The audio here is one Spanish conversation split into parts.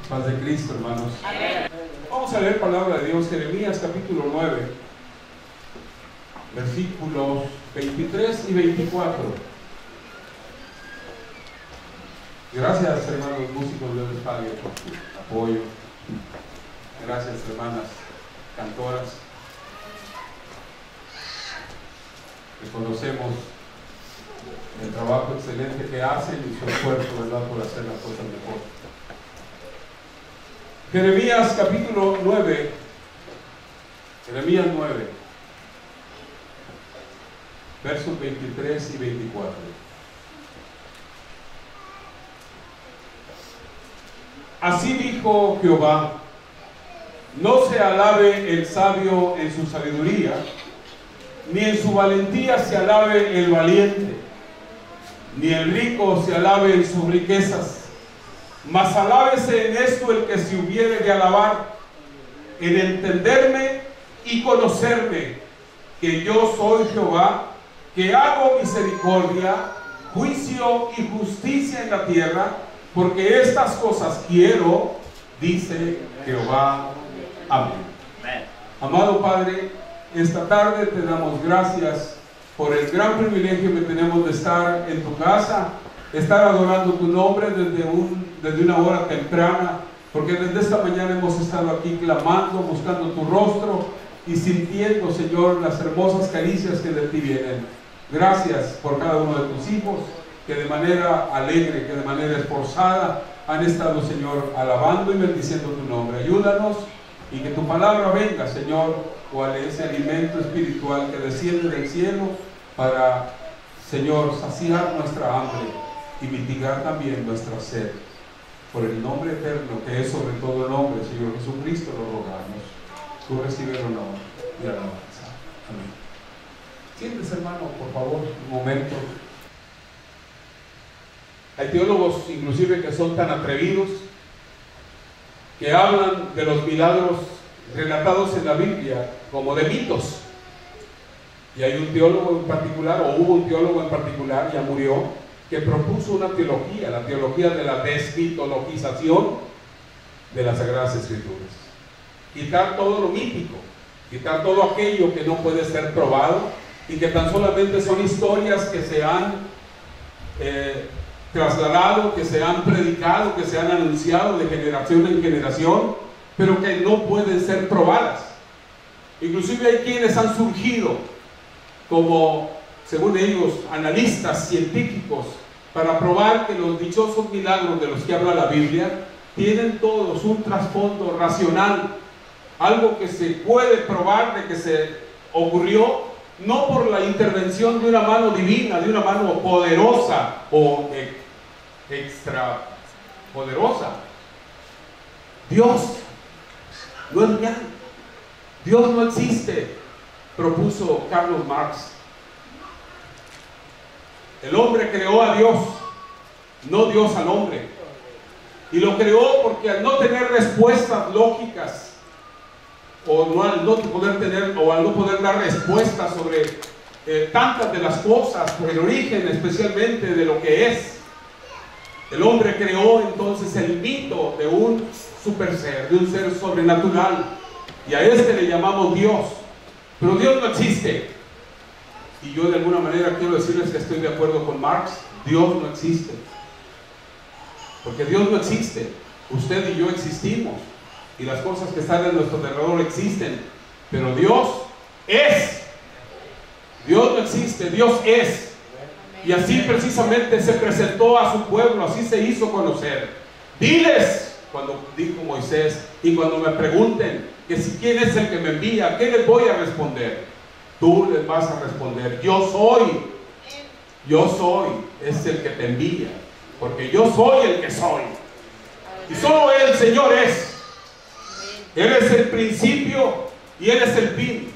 Paz de Cristo, hermanos. Vamos a leer palabra de Dios, Jeremías capítulo 9, versículos 23 y 24. Gracias, hermanos músicos, Dios les pague por su apoyo. Gracias, hermanas cantoras. Reconocemos el trabajo excelente que hacen y su esfuerzo, ¿verdad?, por hacer las cosas mejor. Jeremías capítulo 9, Jeremías 9, versos 23 y 24. Así dijo Jehová: no se alabe el sabio en su sabiduría, ni en su valentía se alabe el valiente, ni el rico se alabe en sus riquezas. Mas alábese en esto el que se hubiere de alabar, en entenderme y conocerme, que yo soy Jehová, que hago misericordia, juicio y justicia en la tierra, porque estas cosas quiero, dice Jehová. Amén. Amado Padre, esta tarde te damos gracias por el gran privilegio que tenemos de estar en tu casa, estar adorando tu nombre desde una hora temprana, porque desde esta mañana hemos estado aquí clamando, buscando tu rostro y sintiendo, Señor, las hermosas caricias que de ti vienen. Gracias por cada uno de tus hijos que de manera alegre, que de manera esforzada han estado, Señor, alabando y bendiciendo tu nombre. Ayúdanos y que tu palabra venga, Señor, cual ese alimento espiritual que desciende del cielo para, Señor, saciar nuestra hambre y mitigar también nuestra sed. Por el nombre eterno que es sobre todo nombre, Señor Jesucristo, lo rogamos. Tú recibe el honor y alabanza. Amén. Siéntese, hermano, por favor, un momento. Hay teólogos inclusive que son tan atrevidos que hablan de los milagros relatados en la Biblia como de mitos. Y hay un teólogo en particular, o hubo un teólogo en particular, ya murió, que propuso una teología, la teología de la desmitologización de las Sagradas Escrituras. Quitar todo lo mítico, quitar todo aquello que no puede ser probado y que tan solamente son historias que se han trasladado, que se han predicado, que se han anunciado de generación en generación, pero que no pueden ser probadas. Inclusive hay quienes han surgido como, según ellos, analistas científicos para probar que los dichosos milagros de los que habla la Biblia tienen todos un trasfondo racional, algo que se puede probar de que se ocurrió no por la intervención de una mano divina, de una mano poderosa o extra poderosa. Dios no es real, Dios no existe, propuso Carlos Marx. El hombre creó a Dios, no Dios al hombre, y lo creó porque al no tener respuestas lógicas, o al no poder dar respuestas sobre tantas de las cosas, por el origen especialmente de lo que es, el hombre creó entonces el mito de un super ser, de un ser sobrenatural, y a este le llamamos Dios. Pero Dios no existe. Y yo de alguna manera quiero decirles que estoy de acuerdo con Marx. Dios no existe, porque Dios no existe. Usted y yo existimos, y las cosas que están en nuestro alrededor existen, pero Dios es. Dios no existe, Dios es. Y así precisamente se presentó a su pueblo, así se hizo conocer. Diles, cuando dijo Moisés, y cuando me pregunten que si quién es el que me envía, ¿qué les voy a responder? Tú les vas a responder: yo soy es el que te envía, porque yo soy el que soy, y solo el Señor es. Él es el principio y Él es el fin.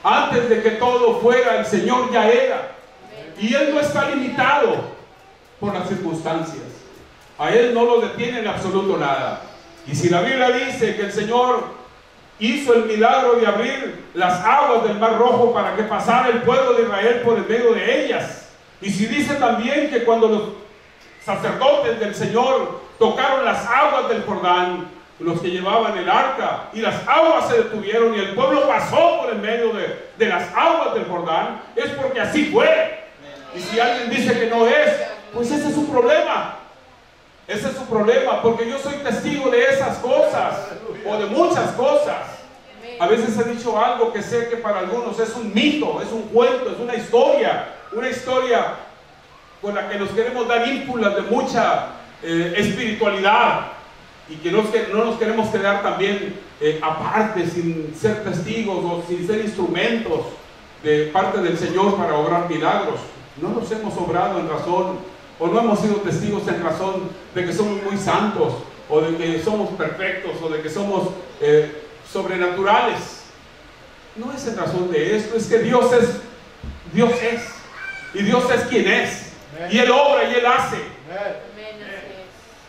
Antes de que todo fuera, el Señor ya era, y Él no está limitado por las circunstancias. A Él no lo detiene en absoluto nada. Y si la Biblia dice que el Señor hizo el milagro de abrir las aguas del Mar Rojo para que pasara el pueblo de Israel por el medio de ellas, y si dice también que cuando los sacerdotes del Señor tocaron las aguas del Jordán, los que llevaban el arca, y las aguas se detuvieron y el pueblo pasó por el medio de las aguas del Jordán, es porque así fue. Y si alguien dice que no es, pues ese es su problema. Ese es su problema, porque yo soy testigo de esas cosas, o de muchas cosas. A veces he dicho algo que sé que para algunos es un mito, es un cuento, es una historia con la que nos queremos dar ínfulas de mucha espiritualidad, y que no nos queremos quedar también aparte, sin ser testigos o sin ser instrumentos de parte del Señor para obrar milagros. No los hemos obrado en razón, o no hemos sido testigos en razón de que somos muy santos, o de que somos perfectos, o de que somos sobrenaturales. No es en razón de esto, es que Dios es, y Dios es quien es, y Él obra y Él hace.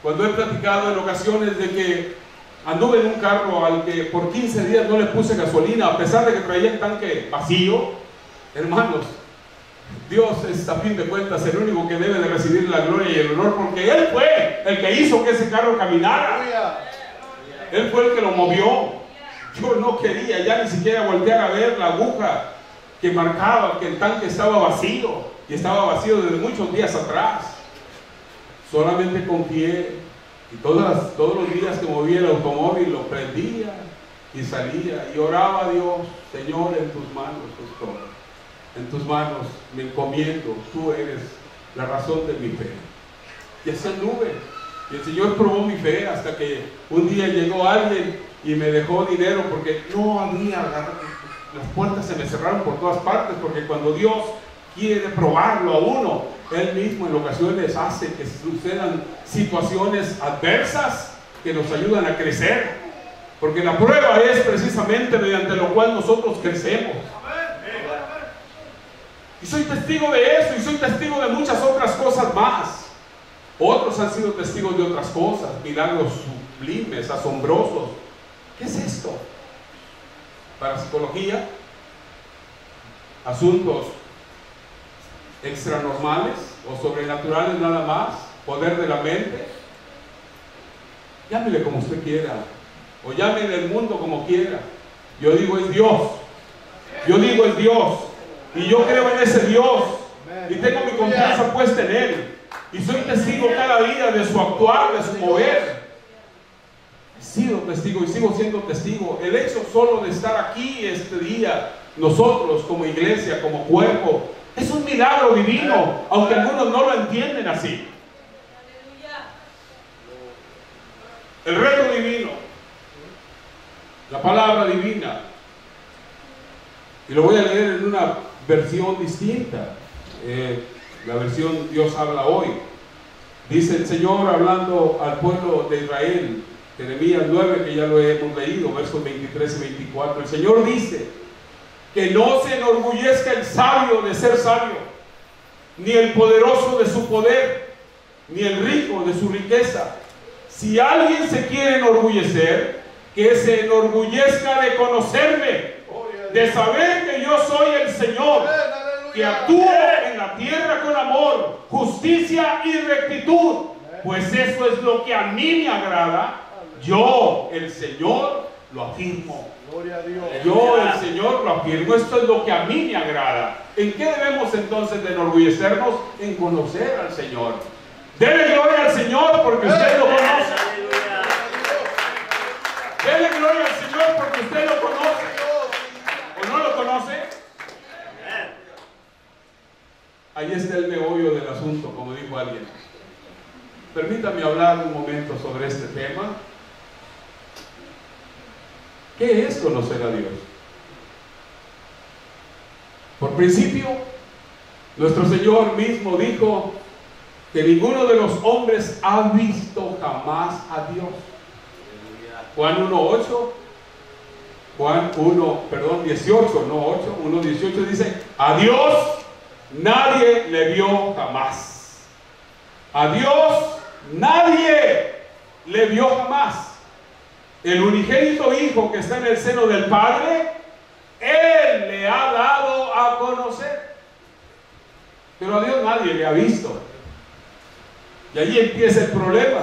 Cuando he platicado en ocasiones de que anduve en un carro al que por 15 días no le puse gasolina, a pesar de que traía el tanque vacío, hermanos, Dios es a fin de cuentas el único que debe de recibir la gloria y el honor, porque Él fue el que hizo que ese carro caminara. Él fue el que lo movió. Yo no quería ya ni siquiera voltear a ver la aguja que marcaba que el tanque estaba vacío, y estaba vacío desde muchos días atrás. Solamente confié, y todos los días que movía el automóvil lo prendía y salía y oraba a Dios: Señor, en tus manos estoy, en tus manos me encomiendo, tú eres la razón de mi fe. Y así anduve, y el Señor probó mi fe hasta que un día llegó alguien y me dejó dinero, porque no había, las puertas se me cerraron por todas partes, porque cuando Dios quiere probarlo a uno, Él mismo en ocasiones hace que sucedan situaciones adversas que nos ayudan a crecer, porque la prueba es precisamente mediante lo cual nosotros crecemos. Y soy testigo de eso, y soy testigo de muchas otras cosas más. Otros han sido testigos de otras cosas, milagros sublimes, asombrosos. ¿Qué es esto? Parapsicología, asuntos extranormales o sobrenaturales nada más, poder de la mente. Llámele como usted quiera, o llámele el mundo como quiera. Yo digo es Dios, yo digo es Dios, y yo creo en ese Dios, y tengo mi confianza puesta en Él, y soy testigo cada día de su actuar, de su mover. He sido testigo y sigo siendo testigo. El hecho solo de estar aquí este día, nosotros como iglesia, como cuerpo, es un milagro divino, aunque algunos no lo entienden así. El reto divino, la palabra divina, y lo voy a leer en una versión distinta, la versión Dios habla hoy. Dice el Señor hablando al pueblo de Israel, Jeremías 9, que ya lo hemos leído, versos 23 y 24. El Señor dice: que no se enorgullezca el sabio de ser sabio, ni el poderoso de su poder, ni el rico de su riqueza. Si alguien se quiere enorgullecer, que se enorgullezca de conocerme, de saber que yo soy el Señor, que actúo en la tierra con amor, justicia y rectitud, pues eso es lo que a mí me agrada. Yo, el Señor, lo afirmo. Yo, el Señor, lo afirmo. Esto es lo que a mí me agrada. ¿En qué debemos entonces de enorgullecernos? En conocer al Señor. Dele gloria al Señor porque usted lo conoce. Dele gloria al Señor porque usted lo conoce. ¿O no lo conoce? Ahí está el meollo del asunto, como dijo alguien. Permítame hablar un momento sobre este tema. ¿Qué es conocer a Dios? Por principio, nuestro Señor mismo dijo que ninguno de los hombres ha visto jamás a Dios. Juan 1:8, Juan 18, no 8, 1:18 dice: a Dios nadie le vio jamás. A Dios nadie le vio jamás. El unigénito Hijo que está en el seno del Padre, Él le ha dado a conocer. Pero a Dios nadie le ha visto. Y ahí empieza el problema.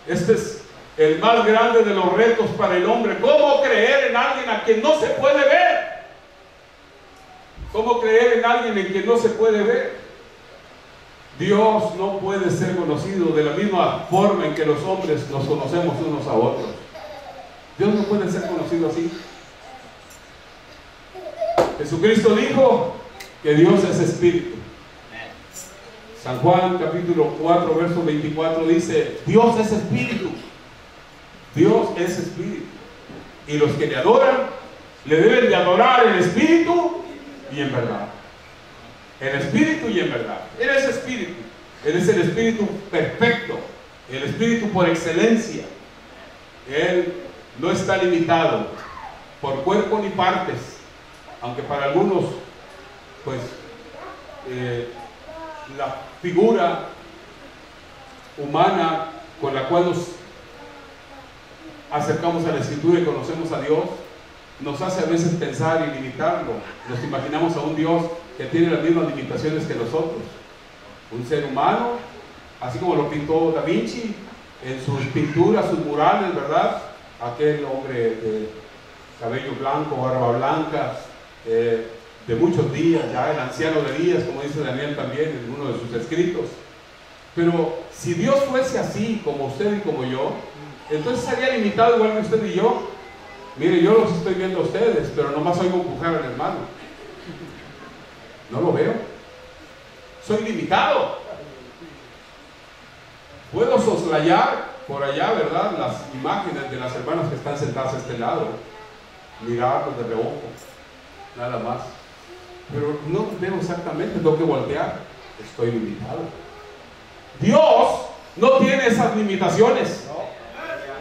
Este es el más grande de los retos para el hombre. ¿Cómo creer en alguien a quien no se puede ver? ¿Cómo creer en alguien en quien no se puede ver? Dios no puede ser conocido de la misma forma en que los hombres nos conocemos unos a otros. Dios no puede ser conocido así. Jesucristo dijo que Dios es espíritu. San Juan capítulo 4 verso 24 dice: Dios es espíritu. Dios es espíritu. Y los que le adoran, le deben de adorar en espíritu y en verdad. En espíritu y en verdad. Él es espíritu. Él es el espíritu perfecto. El espíritu por excelencia. Él no está limitado por cuerpo ni partes. Aunque para algunos, pues, la figura humana con la cual nos acercamos a la Escritura y conocemos a Dios, nos hace a veces pensar y limitarlo. Nos imaginamos a un Dios que tiene las mismas limitaciones que nosotros. Un ser humano, así como lo pintó Da Vinci en sus pinturas, sus murales, ¿verdad? Aquel hombre de cabello blanco, barba blanca, de muchos días, ya el anciano de días, como dice Daniel también en uno de sus escritos. Pero si Dios fuese así, como usted y como yo, entonces sería limitado igual que usted y yo. Mire, yo los estoy viendo a ustedes, pero nomás oigo empujar al hermano. No lo veo. Soy limitado. Puedo soslayar por allá, ¿verdad?, las imágenes de las hermanas que están sentadas a este lado, mirarlos de reojo, nada más. Pero no veo exactamente, tengo que voltear. Estoy limitado. Dios no tiene esas limitaciones.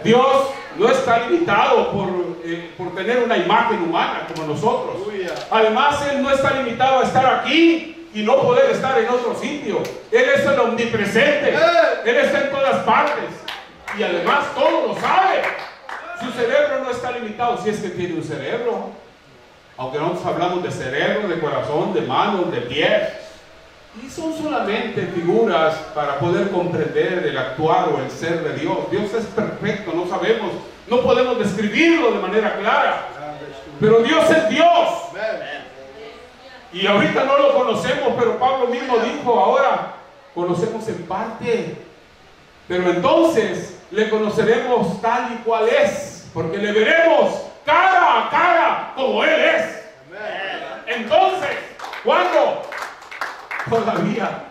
Dios no está limitado por tener una imagen humana como nosotros. Además, Él no está limitado a estar aquí y no poder estar en otro sitio. Él es el omnipresente. Él está en todas partes. Y además todo lo sabe. Su cerebro no está limitado, si es que tiene un cerebro. Aunque nosotros hablamos de cerebro, de corazón, de manos, de pies. Y son solamente figuras para poder comprender el actuar o el ser de Dios. Dios es perfecto, no sabemos, no podemos describirlo de manera clara. Pero Dios es Dios. Y ahorita no lo conocemos, pero Pablo mismo dijo: ahora conocemos en parte, pero entonces le conoceremos tal y cual es, porque le veremos cara a cara como Él es. Entonces, ¿cuándo? Todavía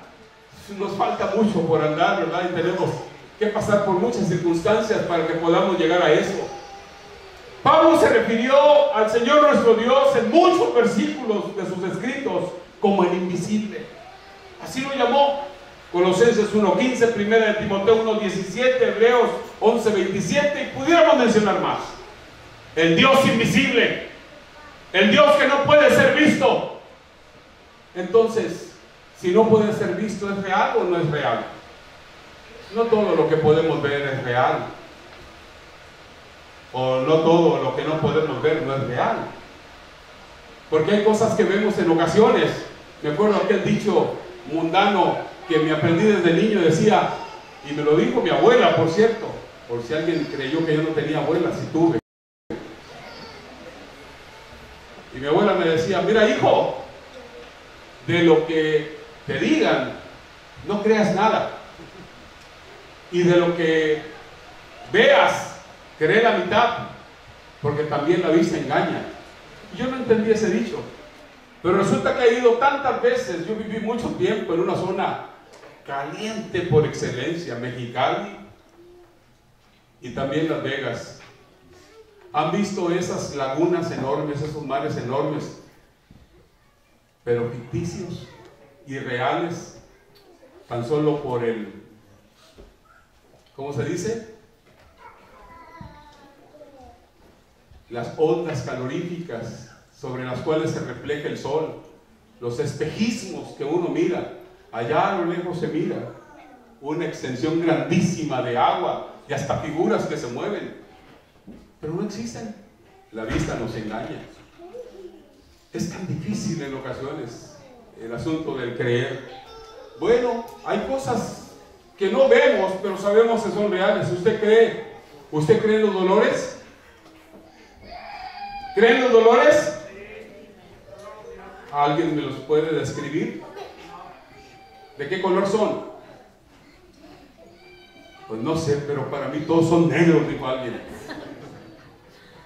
nos falta mucho por andar, ¿verdad? Y tenemos que pasar por muchas circunstancias para que podamos llegar a eso. Pablo se refirió al Señor nuestro Dios en muchos versículos de sus escritos como el invisible. Así lo llamó. Colosenses 1:15, 1 de Timoteo 1:17, Hebreos 11:27, y pudiéramos mencionar más. El Dios invisible, el Dios que no puede ser visto. Entonces, si no puede ser visto, ¿es real o no es real? No todo lo que podemos ver es real. O no todo lo que no podemos ver no es real. Porque hay cosas que vemos en ocasiones. Me acuerdo aquel dicho mundano que me aprendí desde niño, decía, y me lo dijo mi abuela, por cierto, por si alguien creyó que yo no tenía abuela, sí tuve. Y mi abuela me decía: mira, hijo, de lo que te digan, no creas nada. Y de lo que veas, cree la mitad, porque también la vista engaña. Y yo no entendí ese dicho. Pero resulta que he ido tantas veces. Yo viví mucho tiempo en una zona caliente por excelencia, Mexicali y también Las Vegas. ¿Han visto esas lagunas enormes, esos mares enormes, pero ficticios, irreales, tan solo por el, ¿cómo se dice?, las ondas caloríficas sobre las cuales se refleja el sol, los espejismos que uno mira? Allá a lo lejos se mira una extensión grandísima de agua y hasta figuras que se mueven, pero no existen. La vista nos engaña. Es tan difícil en ocasiones el asunto del creer. Bueno, hay cosas que no vemos, pero sabemos que son reales. ¿Usted cree? ¿Usted cree en los dolores? ¿Cree en los dolores? ¿Alguien me los puede describir? ¿De qué color son? Pues no sé, pero para mí todos son negros, dijo alguien.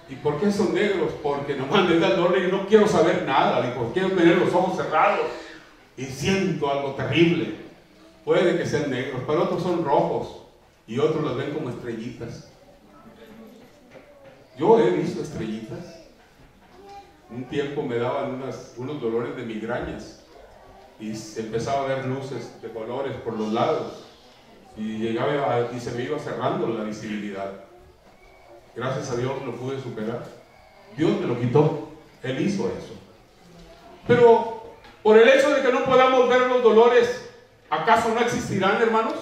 ¿Y por qué son negros? Porque nomás me da el dolor y no quiero saber nada. Dijo, quiero tener los ojos cerrados y siento algo terrible. Puede que sean negros, pero otros son rojos y otros los ven como estrellitas. Yo he visto estrellitas. Un tiempo me daban unos dolores de migrañas y empezaba a ver luces de colores por los lados y llegaba y se me iba cerrando la visibilidad. Gracias a Dios lo pude superar. Dios me lo quitó. Él hizo eso. Pero por el hecho de que no podamos ver los dolores, ¿acaso no existirán, hermanos?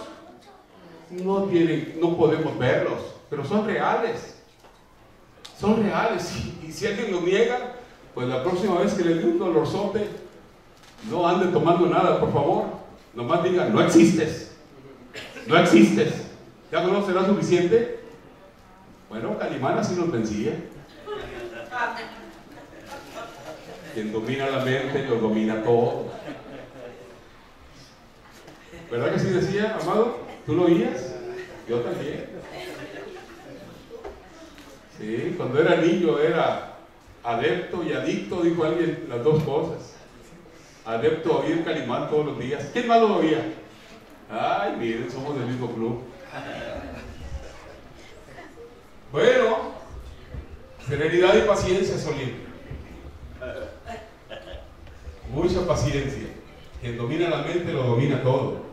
No podemos verlos, pero son reales. Son reales. Y si alguien lo niega, pues la próxima vez que le dé un dolorzote, no ande tomando nada, por favor. Nomás diga, no existes. No existes. ¿Ya no será suficiente? Bueno, Calimán así nos vencía. Quien domina la mente, lo domina todo. ¿Verdad que sí decía, amado? ¿Tú lo oías? Yo también. Sí, cuando era niño era adepto y adicto, dijo alguien, las dos cosas. Adepto a oír Calimán todos los días. ¿Quién más lo oía? Ay, miren, somos del mismo club. Bueno, serenidad y paciencia, Solín. Mucha paciencia. Quien domina la mente lo domina todo.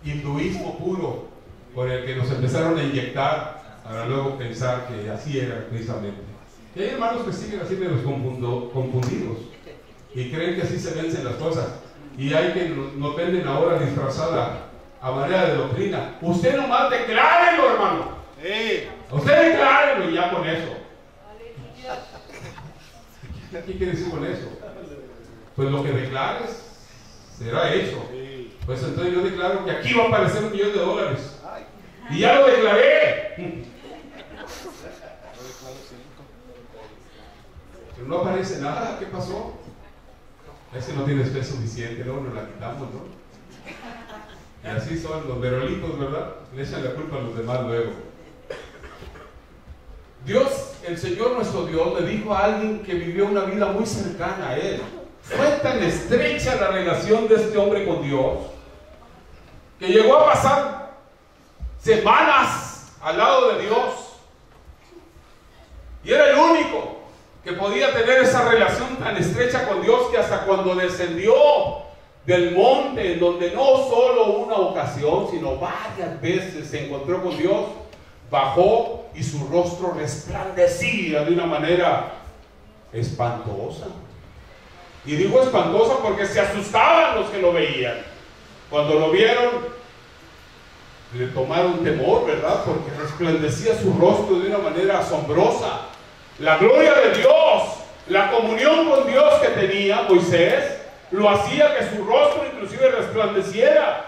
Hinduismo puro, por el que nos empezaron a inyectar para luego pensar que así era precisamente. Y hay hermanos que siguen así de los confundidos y creen que así se vencen las cosas. Y hay que nos venden ahora disfrazada a manera de doctrina. Usted nomás declárelo, hermano. Usted declárelo y ya con eso. ¿Qué quiere decir con eso? Pues lo que declares será eso. Pues entonces yo declaro que aquí va a aparecer $1 millón. Y ya lo declaré. Pero no aparece nada. ¿Qué pasó? Ese no tiene fe suficiente, luego nos la quitamos, ¿no? Y así son los verolitos, ¿verdad? Le echan la culpa a los demás luego. Dios, el Señor nuestro Dios, le dijo a alguien que vivió una vida muy cercana a Él. Fue tan estrecha la relación de este hombre con Dios que llegó a pasar semanas al lado de Dios. Y era el único que podía tener esa relación tan estrecha con Dios que hasta cuando descendió del monte, en donde no solo una ocasión, sino varias veces se encontró con Dios, bajó y su rostro resplandecía de una manera espantosa. Y digo espantosa porque se asustaban los que lo veían. Cuando lo vieron, le tomaron temor, ¿verdad? Porque resplandecía su rostro de una manera asombrosa. La gloria de Dios, la comunión con Dios que tenía Moisés, lo hacía que su rostro inclusive resplandeciera.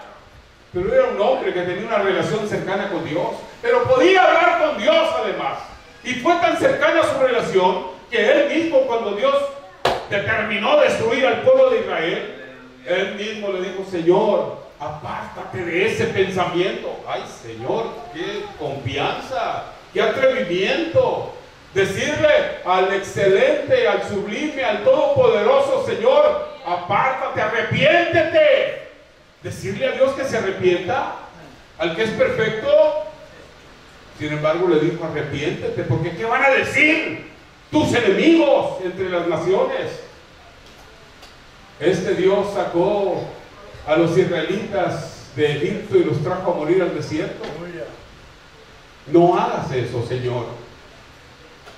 Pero era un hombre que tenía una relación cercana con Dios, pero podía hablar con Dios además. Y fue tan cercana su relación que él mismo, cuando Dios determinó destruir al pueblo de Israel, él mismo le dijo: Señor, apártate de ese pensamiento. Ay, Señor, qué confianza, qué atrevimiento. Decirle al excelente, al sublime, al todopoderoso: Señor, apártate, arrepiéntete. Decirle a Dios que se arrepienta, al que es perfecto. Sin embargo le dijo: arrepiéntete, porque ¿qué van a decir tus enemigos entre las naciones? Este Dios sacó a los israelitas de Egipto y los trajo a morir al desierto. No hagas eso, Señor.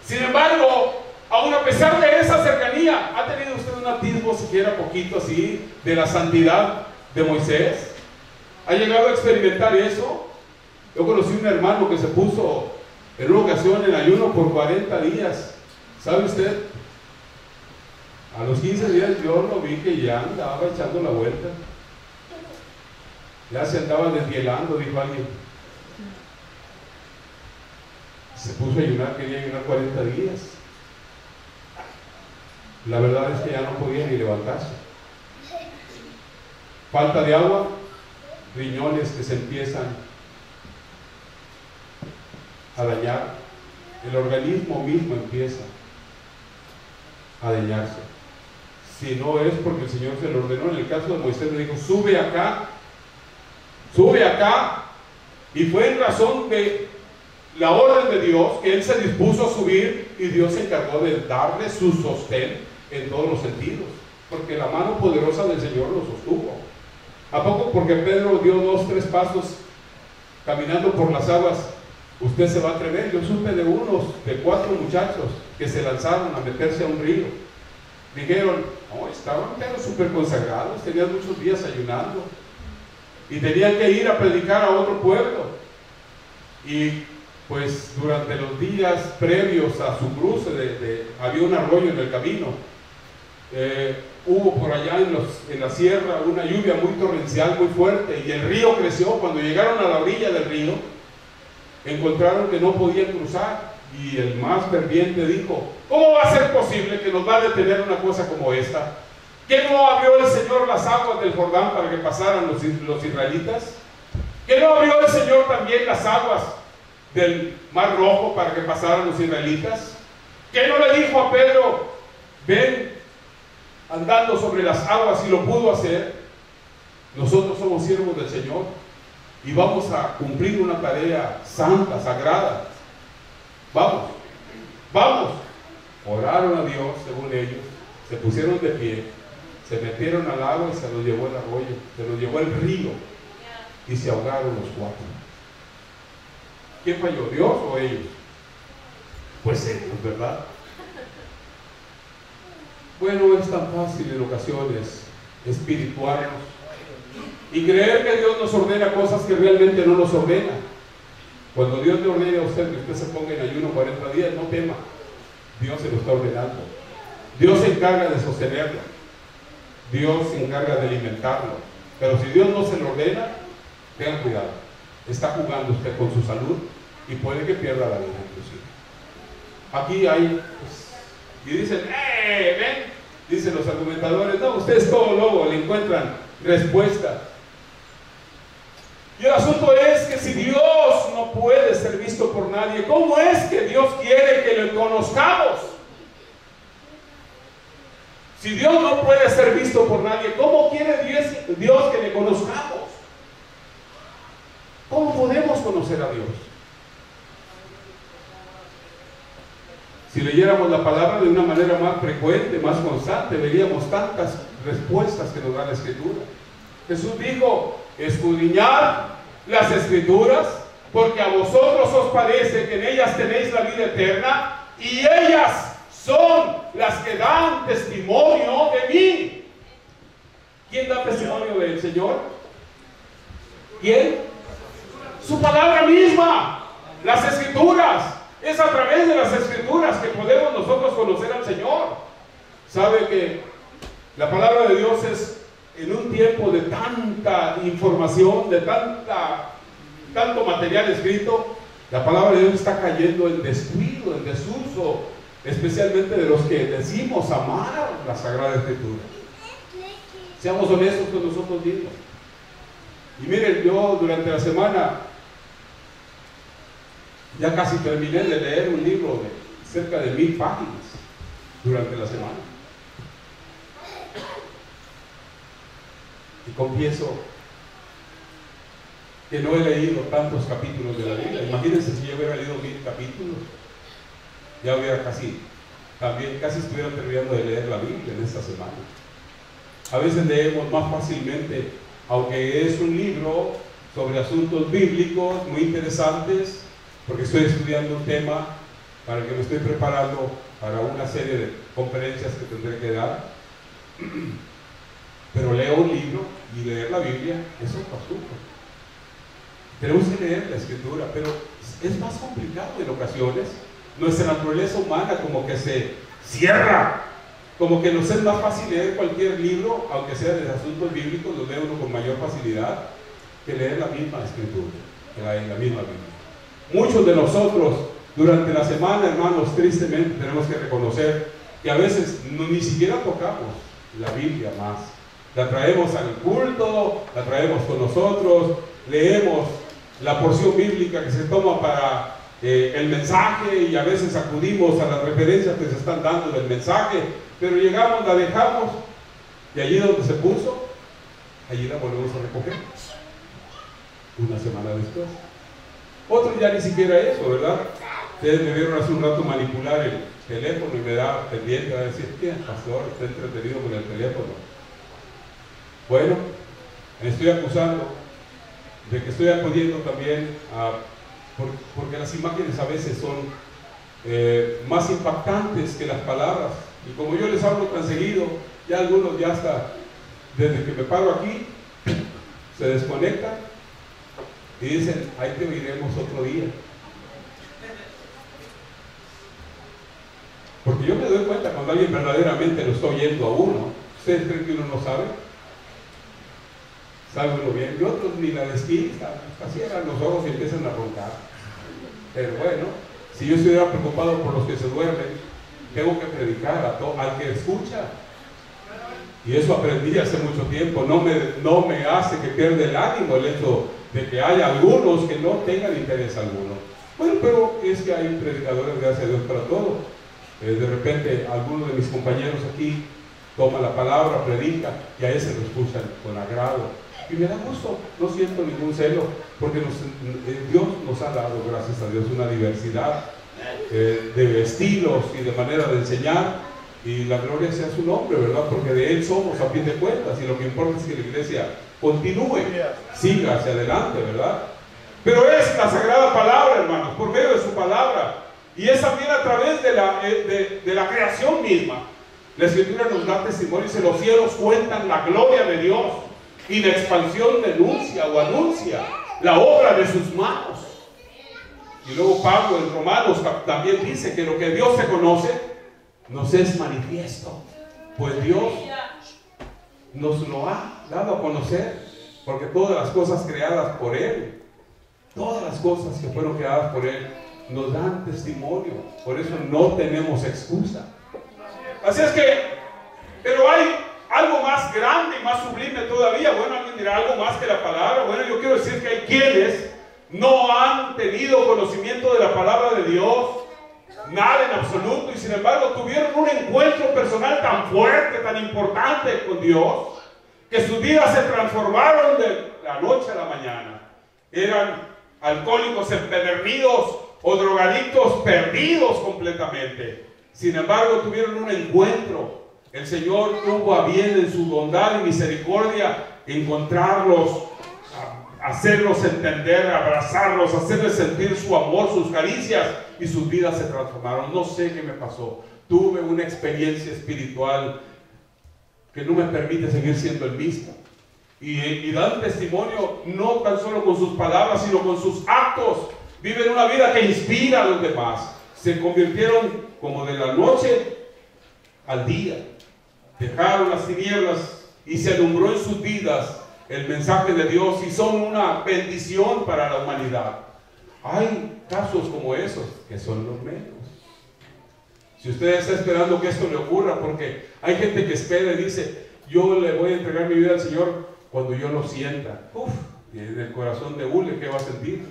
Sin embargo, aun a pesar de esa cercanía, ¿ha tenido usted un atisbo, siquiera poquito así, de la santidad de Moisés? ¿Ha llegado a experimentar eso? Yo conocí un hermano que se puso en una ocasión en ayuno por 40 días. ¿Sabe usted? A los 15 días yo lo vi que ya andaba echando la vuelta. Ya se andaba desvielando, dijo alguien. Se puso a ayunar, quería ayunar 40 días. La verdad es que ya no podía ni levantarse. Falta de agua, riñones que se empiezan a dañar, el organismo mismo empieza a dañarse. Si no es porque el Señor se lo ordenó. En el caso de Moisés le dijo, sube acá, y fue en razón de la orden de Dios que él se dispuso a subir, y Dios se encargó de darle su sostén en todos los sentidos, porque la mano poderosa del Señor lo sostuvo. ¿A poco porque Pedro dio 2, 3 pasos caminando por las aguas usted se va a atrever? Yo supe de 4 muchachos que se lanzaron a meterse a un río. Dijeron, no, estaban súper consagrados, tenían muchos días ayunando y tenían que ir a predicar a otro pueblo. Y pues durante los días previos a su cruce había un arroyo en el camino. Hubo por allá en la sierra una lluvia muy torrencial, muy fuerte, y el río creció. Cuando llegaron a la orilla del río, encontraron que no podían cruzar, y el más ferviente dijo, ¿cómo va a ser posible que nos va a detener una cosa como esta? ¿Que no abrió el Señor las aguas del Jordán para que pasaran los israelitas? ¿Que no abrió el Señor también las aguas del Mar Rojo para que pasaran los israelitas? ¿Que no le dijo a Pedro, ven andando sobre las aguas, y lo pudo hacer? Nosotros somos siervos del Señor y vamos a cumplir una tarea santa, sagrada. Vamos. Oraron a Dios según ellos, se pusieron de pie, se metieron al agua y se los llevó el arroyo, se los llevó el río, y se ahogaron los 4. ¿Quién falló, Dios o ellos? Pues ellos, ¿verdad? Bueno, es tan fácil en ocasiones espirituarnos y creer que Dios nos ordena cosas que realmente no nos ordena. Cuando Dios le ordene a usted que usted se ponga en ayuno 40 días, no tema, Dios se lo está ordenando. Dios se encarga de sostenerlo, Dios se encarga de alimentarlo. Pero si Dios no se lo ordena, tengan cuidado, está jugando usted con su salud y puede que pierda la vida inclusive. Aquí hay y dicen, ven, dicen los argumentadores, no, usted es todo lobo, le encuentran respuesta. Y el asunto es que si Dios no puede ser visto por nadie, ¿cómo es que Dios quiere que le conozcamos? Si Dios no puede ser visto por nadie, ¿cómo quiere Dios que le conozcamos? ¿Cómo podemos conocer a Dios? Si leyéramos la palabra de una manera más frecuente, más constante, veríamos tantas respuestas que nos da la Escritura. Jesús dijo, escudriñad las Escrituras, porque a vosotros os parece que en ellas tenéis la vida eterna, y ellas son las que dan testimonio de mí. ¿Quién da testimonio del Señor? ¿Quién? Su palabra misma, las Escrituras. Es a través de las Escrituras que podemos nosotros conocer al Señor. ¿Sabe que la palabra de Dios es, en un tiempo de tanta información, de tanto material escrito, la palabra de Dios está cayendo en descuido, en desuso, especialmente de los que decimos amar la Sagrada Escritura? Seamos honestos con nosotros mismos. Y miren, yo durante la semana ya casi terminé de leer un libro de cerca de 1000 páginas durante la semana. Y confieso que no he leído tantos capítulos de la Biblia. Imagínense si yo hubiera leído 1000 capítulos, ya hubiera casi estuviera terminando de leer la Biblia en esta semana. A veces leemos más fácilmente, aunque es un libro sobre asuntos bíblicos muy interesantes, porque estoy estudiando un tema para el que me estoy preparando para una serie de conferencias que tendré que dar. Pero leo un libro, y leer la Biblia es otro asunto. Tenemos que leer la Escritura, pero es más complicado en ocasiones. Nuestra naturaleza humana como que se cierra, como que nos es más fácil leer cualquier libro, aunque sea de asuntos bíblicos, lo lee uno con mayor facilidad. que leer la misma escritura, que la misma Biblia. Muchos de nosotros durante la semana, hermanos, tristemente tenemos que reconocer que a veces ni siquiera tocamos la Biblia más. La traemos al culto, la traemos con nosotros, leemos la porción bíblica que se toma para el mensaje, y a veces acudimos a las referencias que se están dando del mensaje, pero llegamos, la dejamos, y allí donde se puso, allí la volvemos a recoger una semana después. Otros ya ni siquiera eso, ¿verdad? Ustedes me vieron hace un rato manipular el teléfono y me da pendiente, va a decir, ¿qué pastor? Está entretenido con el teléfono. Bueno, me estoy acusando de que estoy acudiendo también porque las imágenes a veces son más impactantes que las palabras, y como yo les hablo tan seguido, ya algunos ya hasta desde que me paro aquí se desconectan y dicen, ahí te oiremos otro día. Porque yo me doy cuenta cuando alguien verdaderamente lo está oyendo a uno. ¿Ustedes creen que uno no sabe? Sabe uno bien, y otros ni la desquita, cierran los ojos y empiezan a roncar. Pero bueno, si yo estuviera preocupado por los que se duermen, tengo que predicar al que escucha. Y eso aprendí hace mucho tiempo. No me hace que pierda el ánimo el hecho de que haya algunos que no tengan interés alguno. Bueno, pero es que hay predicadores, gracias a Dios, para todo. De repente alguno de mis compañeros aquí toma la palabra, predica, y a ese lo escuchan con agrado. Y me da gusto, no siento ningún celo, porque Dios nos ha dado, gracias a Dios, una diversidad de estilos y de manera de enseñar, y la gloria sea su nombre, ¿verdad? Porque de Él somos a fin de cuentas, y lo que importa es que la iglesia continúe, siga hacia adelante, ¿verdad? Pero es la sagrada palabra, hermanos, por medio de su palabra, y es también a través de la creación misma. La Escritura nos da testimonio y dice, los cielos cuentan la gloria de Dios, y la expansión denuncia o anuncia la obra de sus manos. Y luego Pablo en Romanos también dice que lo que Dios se conoce nos es manifiesto, pues Dios nos lo ha dado a conocer, porque todas las cosas creadas por Él, todas las cosas que fueron creadas por Él, nos dan testimonio. Por eso no tenemos excusa. Así es que, pero hay algo más grande y más sublime todavía. Bueno, alguien dirá algo más que la palabra. Bueno, yo quiero decir que hay quienes no han tenido conocimiento de la palabra de Dios, nada en absoluto, y sin embargo tuvieron un encuentro personal tan fuerte, tan importante con Dios, que sus vidas se transformaron de la noche a la mañana. Eran alcohólicos empedernidos o drogadictos perdidos completamente. Sin embargo tuvieron un encuentro. El Señor tuvo a bien en su bondad y misericordia encontrarlos, hacerlos entender, abrazarlos, hacerles sentir su amor, sus caricias, y sus vidas se transformaron. No sé qué me pasó. Tuve una experiencia espiritual que no me permite seguir siendo el mismo. Y dan testimonio no tan solo con sus palabras, sino con sus actos. Viven una vida que inspira a los demás. Se convirtieron como de la noche al día. Dejaron las tinieblas y se alumbró en sus vidas el mensaje de Dios, y son una bendición para la humanidad. Hay casos como esos que son los menos. Si usted está esperando que esto le ocurra, porque hay gente que espera y dice, yo le voy a entregar mi vida al Señor cuando yo lo sienta. Y en el corazón de hule, ¿qué va a sentir?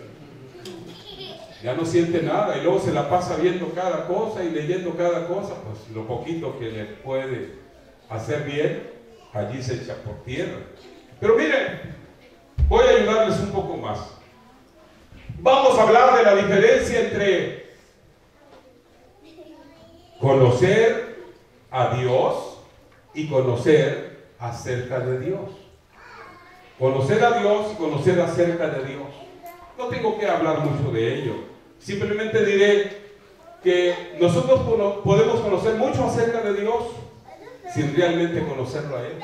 Ya no siente nada, y luego se la pasa viendo cada cosa y leyendo cada cosa. Pues lo poquito que le puede hacer bien, allí se echa por tierra. Pero miren, voy a ayudarles un poco más. Vamos a hablar de la diferencia entre conocer a Dios y conocer acerca de Dios. Conocer a Dios y conocer acerca de Dios. No tengo que hablar mucho de ello. Simplemente diré que nosotros podemos conocer mucho acerca de Dios sin realmente conocerlo a Él.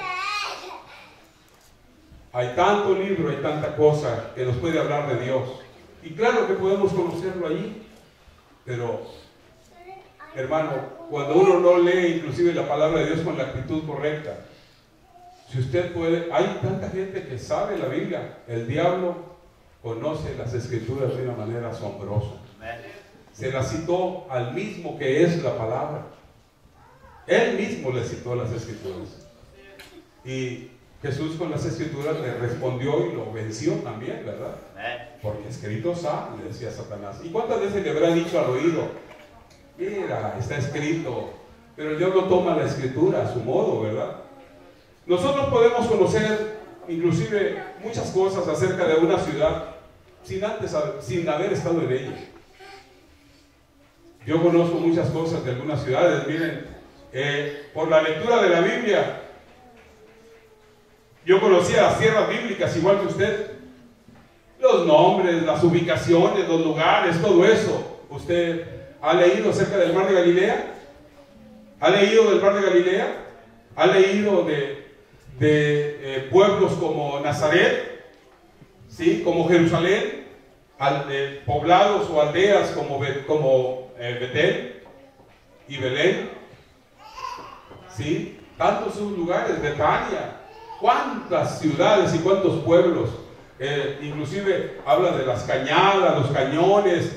Hay tanto libro, hay tanta cosa que nos puede hablar de Dios. Y claro que podemos conocerlo allí. Pero, hermano, cuando uno no lee inclusive la palabra de Dios con la actitud correcta, Si usted puede, hay tanta gente que sabe la Biblia. El diablo conoce las Escrituras de una manera asombrosa. Se la citó al mismo que es la palabra. Él mismo le citó las Escrituras. Y Jesús con las Escrituras le respondió y lo venció también, ¿verdad? Porque escrito está, le decía Satanás. ¿Y cuántas veces le habrá dicho al oído? Mira, está escrito. Pero el diablo toma la Escritura a su modo, ¿verdad? Nosotros podemos conocer inclusive muchas cosas acerca de una ciudad sin haber estado en ella. Yo conozco muchas cosas de algunas ciudades, miren, por la lectura de la Biblia. Yo conocía las tierras bíblicas igual que usted. Los nombres, las ubicaciones, los lugares, todo eso. ¿Usted ha leído acerca del Mar de Galilea? ¿Ha leído del Mar de Galilea? ¿Ha leído de pueblos como Nazaret? ¿Sí? Como Jerusalén, poblados o aldeas como Betel y Belén. ¿Sí? Tantos sus lugares, Betania. ¿Cuántas ciudades y cuántos pueblos? Inclusive habla de las cañadas, los cañones,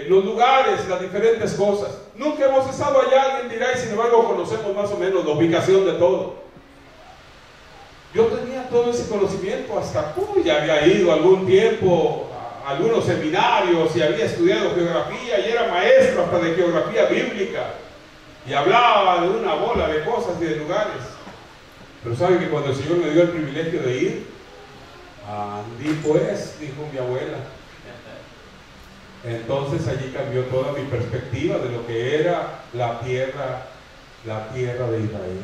los lugares, las diferentes cosas. Nunca hemos estado allá, alguien dirá, y sin embargo conocemos más o menos la ubicación de todo. Yo tenía todo ese conocimiento hasta, ya había ido algún tiempo a algunos seminarios y había estudiado geografía y era maestro hasta de geografía bíblica y hablaba de una bola de cosas y de lugares. Pero sabe que cuando el Señor me dio el privilegio de ir, andí pues, dijo mi abuela. Entonces allí cambió toda mi perspectiva de lo que era la tierra de Israel.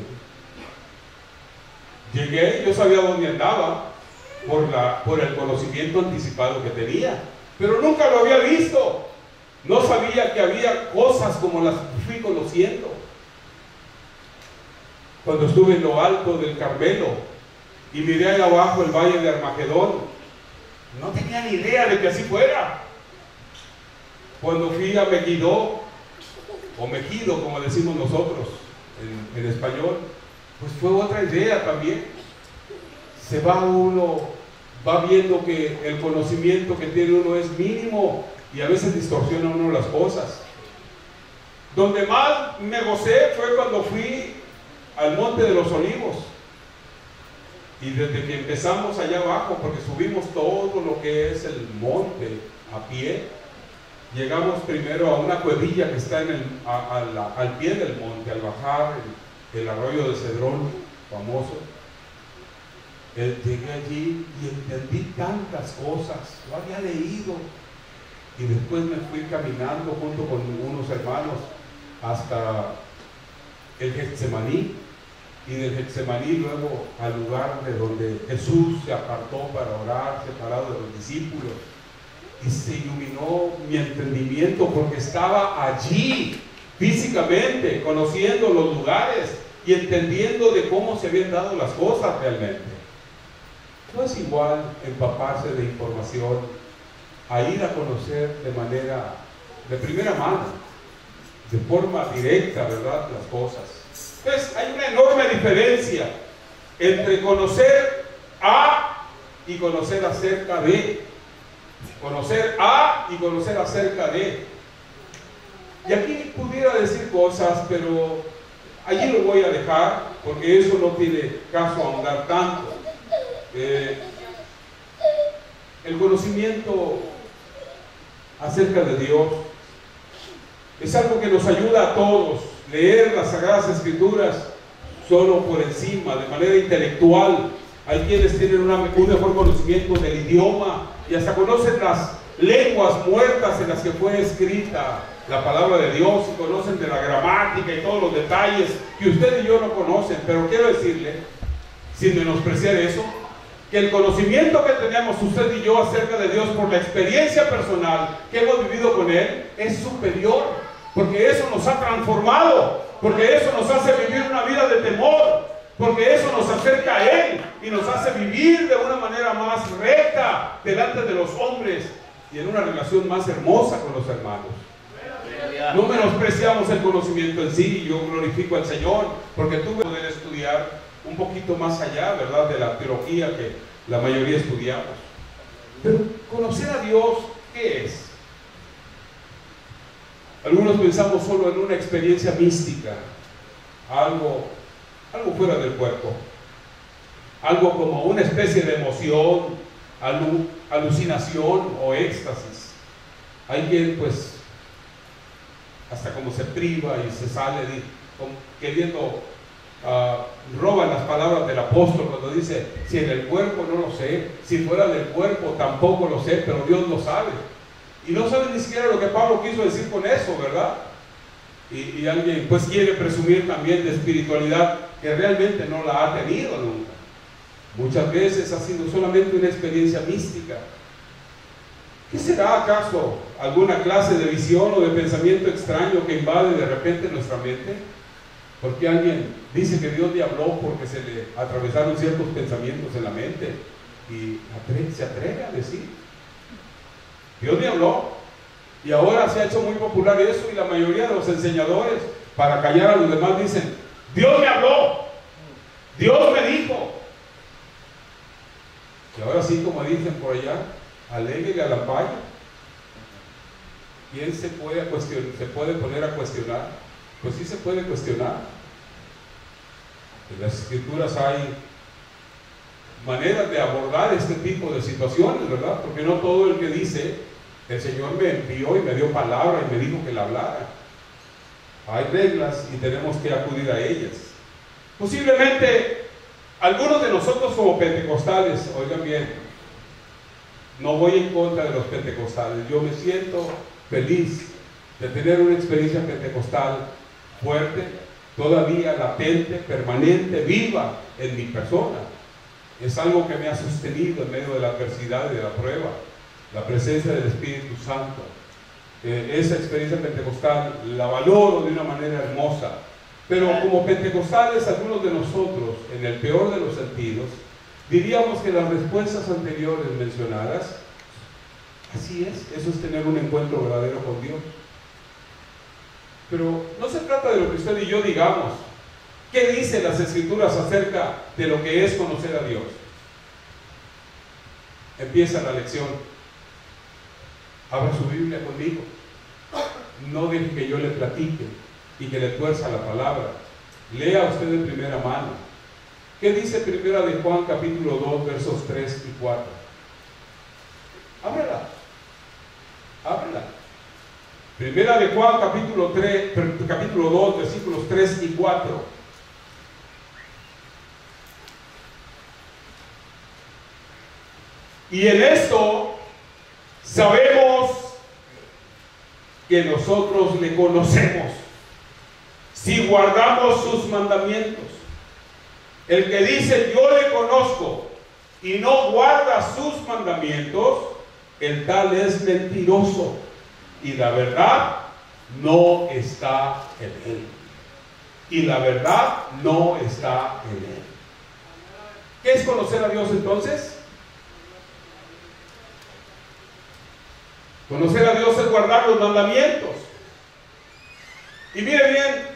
Llegué, yo sabía dónde andaba por el conocimiento anticipado que tenía, pero nunca lo había visto. No sabía que había cosas como las que fui conociendo. Cuando estuve en lo alto del Carmelo y miré ahí abajo el valle de Armagedón, no tenía ni idea de que así fuera. Cuando fui a Megiddo, o Megido como decimos nosotros en español, pues fue otra idea también. Se va uno, va viendo que el conocimiento que tiene uno es mínimo y a veces distorsiona uno las cosas. Donde más me gocé fue cuando fui al Monte de los Olivos. Y desde que empezamos allá abajo, porque subimos todo lo que es el monte a pie, llegamos primero a una cuevilla que está al pie del monte, al bajar el arroyo de Cedrón, famoso. Llegué allí y entendí tantas cosas, lo había leído. Y después me fui caminando junto con unos hermanos hasta el Getsemaní, y del Getsemaní luego al lugar de donde Jesús se apartó para orar, separado de los discípulos, y se iluminó mi entendimiento porque estaba allí físicamente, conociendo los lugares y entendiendo de cómo se habían dado las cosas realmente. No es igual empaparse de información a ir a conocer de primera mano, de forma directa, ¿verdad?, las cosas. Entonces hay una enorme diferencia entre conocer a y conocer acerca de. Conocer a y conocer acerca de. Y aquí pudiera decir cosas, pero allí lo voy a dejar porque eso no tiene caso ahondar tanto. El conocimiento acerca de Dios es algo que nos ayuda a todos. Leer las Sagradas Escrituras solo por encima, de manera intelectual. Hay quienes tienen un mejor conocimiento del idioma y hasta conocen las lenguas muertas en las que fue escrita la palabra de Dios, y conocen de la gramática y todos los detalles que usted y yo no conocen. Pero quiero decirle, sin menospreciar eso, que el conocimiento que tenemos usted y yo acerca de Dios por la experiencia personal que hemos vivido con Él es superior, porque eso nos ha transformado, porque eso nos hace vivir una vida de temor, porque eso nos acerca a Él y nos hace vivir de una manera más recta delante de los hombres y en una relación más hermosa con los hermanos. No menospreciamos el conocimiento en sí. Yo glorifico al Señor porque tuve que poder estudiar un poquito más allá, ¿verdad?, de la teología que la mayoría estudiamos. Pero conocer a Dios, ¿qué es? Algunos pensamos solo en una experiencia mística, algo fuera del cuerpo, algo como una especie de emoción, alucinación o éxtasis. Hay quien pues hasta como se priva y se sale queriendo, roban las palabras del apóstol cuando dice: si en el cuerpo no lo sé, si fuera del cuerpo tampoco lo sé, pero Dios lo sabe. Y no sabe ni siquiera lo que Pablo quiso decir con eso, ¿verdad? Y alguien pues quiere presumir también de espiritualidad que realmente no la ha tenido nunca. Muchas veces ha sido solamente una experiencia mística. ¿Qué será acaso? ¿Alguna clase de visión o de pensamiento extraño que invade de repente nuestra mente? Porque alguien dice que Dios le habló porque se le atravesaron ciertos pensamientos en la mente y se atreve a decir: Dios me habló. Y ahora se ha hecho muy popular eso, y la mayoría de los enseñadores, para callar a los demás, dicen: Dios me habló, Dios me dijo. Y ahora sí, como dicen por allá, aléguele a la paya. ¿Quién se puede poner a cuestionar? Pues sí se puede cuestionar. En las Escrituras hay maneras de abordar este tipo de situaciones, ¿verdad? Porque no todo el que dice: el Señor me envió y me dio palabra y me dijo que la hablara. Hay reglas y tenemos que acudir a ellas. Posiblemente algunos de nosotros como pentecostales, oigan bien, no voy en contra de los pentecostales, yo me siento feliz de tener una experiencia pentecostal fuerte, todavía latente, permanente, viva en mi persona. Es algo que me ha sostenido en medio de la adversidad y de la prueba, la presencia del Espíritu Santo. Esa experiencia pentecostal la valoro de una manera hermosa. Pero como pentecostales, algunos de nosotros, en el peor de los sentidos, diríamos que las respuestas anteriores mencionadas, así es, eso es tener un encuentro verdadero con Dios. Pero no se trata de lo que usted y yo digamos. ¿Qué dicen las Escrituras acerca de lo que es conocer a Dios? Empieza la lección. Abra su Biblia conmigo. No deje que yo le platique y que le tuerza la palabra. Lea usted de primera mano. ¿Qué dice Primera de Juan capítulo 2 versos 3 y 4? Ábrela. Ábrela. Primera de Juan capítulo 2 versículos 3 y 4. Y en esto sabemos que nosotros le conocemos, si guardamos sus mandamientos. El que dice yo le conozco y no guarda sus mandamientos, el tal es mentiroso, y la verdad no está en él. Y la verdad no está en él. ¿Qué es conocer a Dios entonces? Conocer a Dios es guardar los mandamientos. Y mire bien,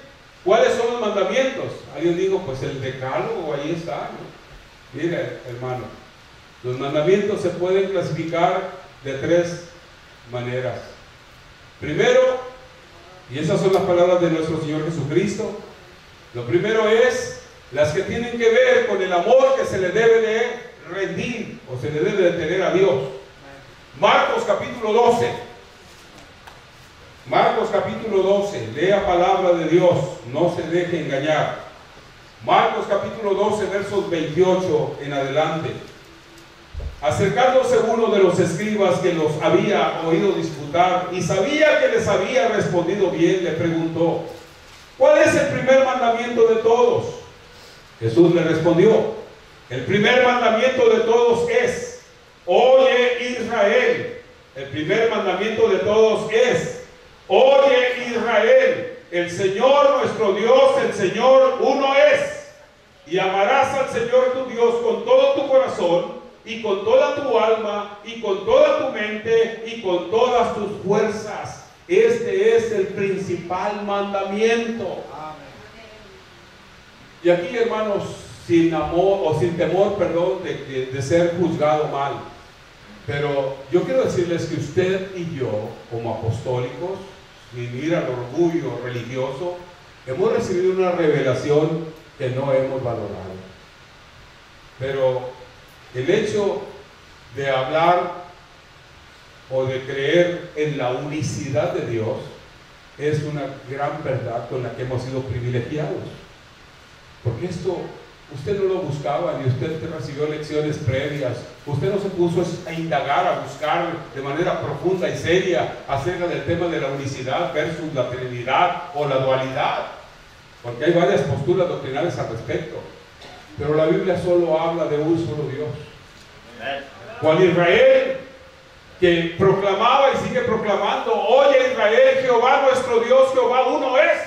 ¿cuáles son los mandamientos? Alguien dijo, pues el decálogo, ahí está, ¿no? Mire, hermano, los mandamientos se pueden clasificar de tres maneras. Primero, y esas son las palabras de nuestro Señor Jesucristo, lo primero es las que tienen que ver con el amor que se le debe de rendir o se le debe de tener a Dios. Marcos capítulo 12. Marcos capítulo 12. Lea palabra de Dios, no se deje engañar. Marcos capítulo 12 versos 28 en adelante. Acercándose uno de los escribas que los había oído disputar y sabía que les había respondido bien, le preguntó: ¿cuál es el primer mandamiento de todos? Jesús le respondió: el primer mandamiento de todos es: oye Israel. El primer mandamiento de todos es: oye Israel, el Señor nuestro Dios, el Señor uno es. Y amarás al Señor tu Dios con todo tu corazón, y con toda tu alma, y con toda tu mente, y con todas tus fuerzas. Este es el principal mandamiento. Y aquí, hermanos, sin amor o sin temor, perdón, de ser juzgado mal. Pero yo quiero decirles que usted y yo, como apostólicos, sin ir al orgullo religioso, hemos recibido una revelación que no hemos valorado. Pero el hecho de hablar o de creer en la unicidad de Dios es una gran verdad con la que hemos sido privilegiados. Porque esto usted no lo buscaba, ni usted recibió lecciones previas, usted no se puso a indagar, a buscar de manera profunda y seria acerca del tema de la unicidad versus la Trinidad o la dualidad, porque hay varias posturas doctrinales al respecto. Pero la Biblia solo habla de un solo Dios. Cuando Israel, que proclamaba y sigue proclamando: oye Israel, Jehová nuestro Dios, Jehová uno es.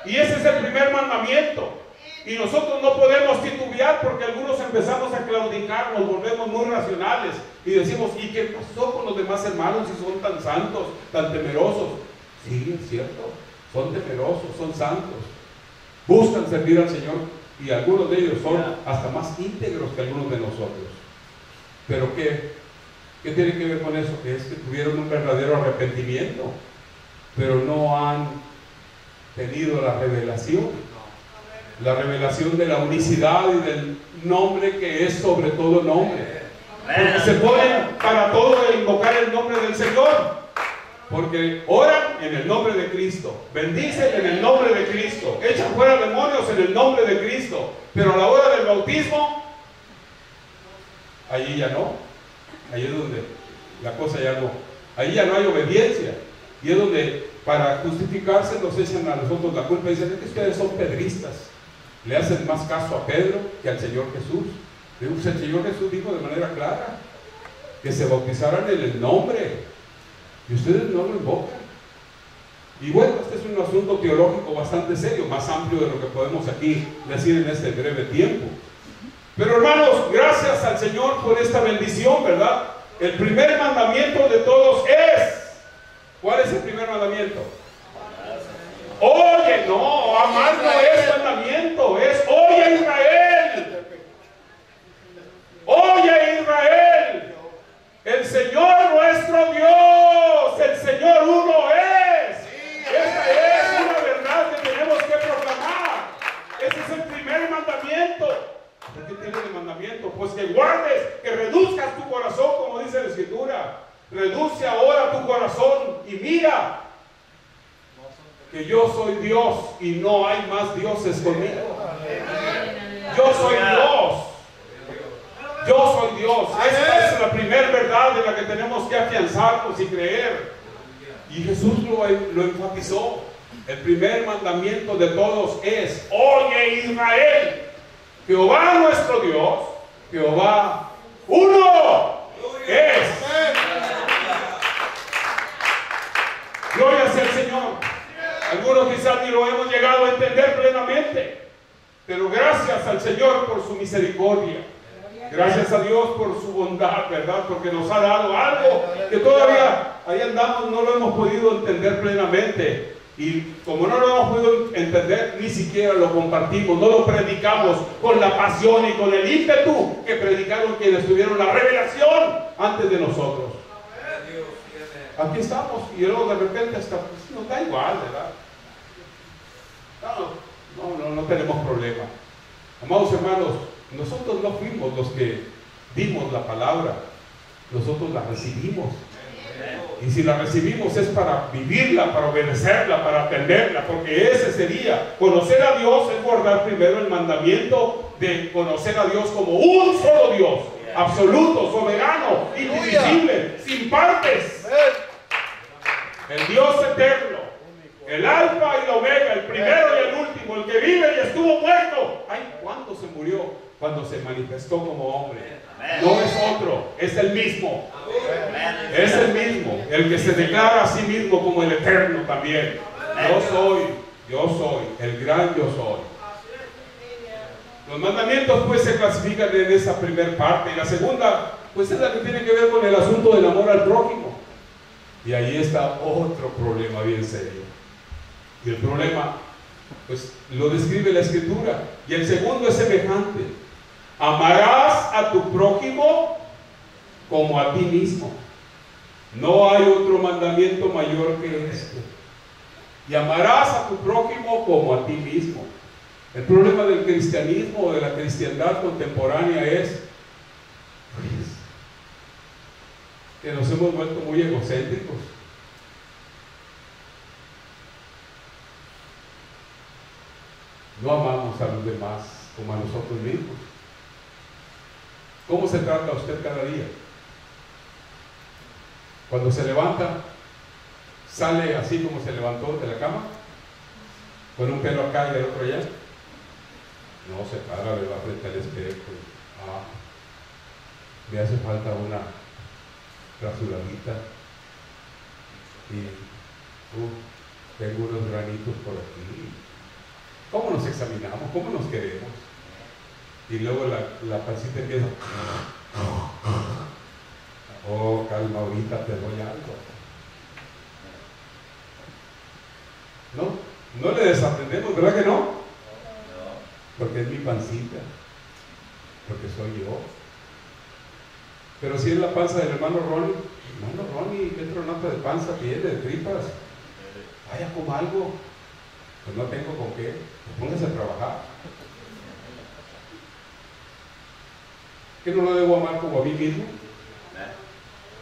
Y ese es el primer mandamiento. Y nosotros no podemos titubear, porque algunos empezamos a claudicar, nos volvemos muy racionales y decimos: ¿y qué pasó con los demás hermanos si son tan santos, tan temerosos? Sí, es cierto, son temerosos, son santos, buscan servir al Señor, y algunos de ellos son hasta más íntegros que algunos de nosotros. Pero ¿qué tiene que ver con eso? Que es que tuvieron un verdadero arrepentimiento, pero no han tenido la revelación de la unicidad y del nombre que es sobre todo nombre. Porque se ponen para todo a invocar el nombre del Señor, porque oran en el nombre de Cristo, bendicen en el nombre de Cristo, echan fuera demonios en el nombre de Cristo, pero a la hora del bautismo, allí ya no. Ahí es donde la cosa ya no, ahí ya no hay obediencia, y es donde para justificarse nos echan a nosotros la culpa y dicen: es que ustedes son pedristas, le hacen más caso a Pedro que al Señor Jesús. El Señor Jesús dijo de manera clara que se bautizaran en el nombre, y ustedes no lo invocan. Y bueno, este es un asunto teológico bastante serio, más amplio de lo que podemos aquí decir en este breve tiempo. Pero hermanos, gracias al Señor por esta bendición, ¿verdad? El primer mandamiento de todos es... ¿cuál es el primer mandamiento? Oye, no, amar no es mandamiento, es: oye Israel, oye Israel, el Señor nuestro Dios, el Señor uno es. Esa es una verdad que tenemos que proclamar. Ese es el primer mandamiento. ¿Qué tiene de mandamiento? Pues que guardes, que reduzcas tu corazón, como dice la Escritura. Reduce ahora tu corazón y mira que yo soy Dios y no hay más dioses conmigo. Yo soy Dios. Yo soy Dios. Esta es la primera verdad de la que tenemos que afianzarnos y creer. Y Jesús lo enfatizó. El primer mandamiento de todos es: oye Israel, Jehová nuestro Dios, Jehová uno es. Gloria sea al Señor. Algunos quizás ni lo hemos llegado a entender plenamente, pero gracias al Señor por su misericordia, gracias a Dios por su bondad, ¿verdad? Porque nos ha dado algo que todavía ahí andamos, no lo hemos podido entender plenamente. Y como no lo hemos podido entender, ni siquiera lo compartimos, no lo predicamos con la pasión y con el ímpetu que predicaron quienes tuvieron la revelación antes de nosotros. Aquí estamos y luego de repente hasta pues, nos da igual, ¿verdad? No tenemos problema. Amados hermanos, nosotros no fuimos los que dimos la palabra, nosotros la recibimos. Y si la recibimos es para vivirla, para obedecerla, para atenderla, porque ese sería, conocer a Dios es guardar primero el mandamiento de conocer a Dios como un solo Dios, absoluto, soberano, indivisible, sin partes. El Dios eterno, el alfa y la omega, el primero y el último, el que vive y estuvo muerto. Ay, ¿cuándo se murió? Cuando se manifestó como hombre. No es otro, es el mismo. Es el mismo, el que se declara a sí mismo como el eterno también. Yo soy, el gran yo soy. Los mandamientos pues se clasifican en esa primera parte, y la segunda pues es la que tiene que ver con el asunto del amor al prójimo. Y ahí está otro problema bien serio. Y el problema Pues lo describe la Escritura. Y el segundo es semejante: amarás a tu prójimo como a ti mismo. No hay otro mandamiento mayor que este. Y amarás a tu prójimo como a ti mismo. El problema del cristianismo o de la cristiandad contemporánea es pues, que nos hemos vuelto muy egocéntricos. No amamos a los demás como a nosotros mismos. ¿Cómo se trata usted cada día? Cuando se levanta, sale así como se levantó de la cama, con un pelo acá y el otro allá. No, se para, le va frente al espejo. Me hace falta una rasuradita y tengo unos granitos por aquí. ¿Cómo nos examinamos? ¿Cómo nos queremos? Y luego la pancita empieza. Oh, calma, ahorita te doy algo. No le desatendemos, ¿verdad que no? Porque es mi pancita, porque soy yo. Pero si es la panza del hermano Ronnie, ¿qué tronata de panza tiene, de tripas? Vaya, coma algo. Pues no tengo con qué, pues póngase a trabajar. ¿Que no lo debo amar como a mí mismo?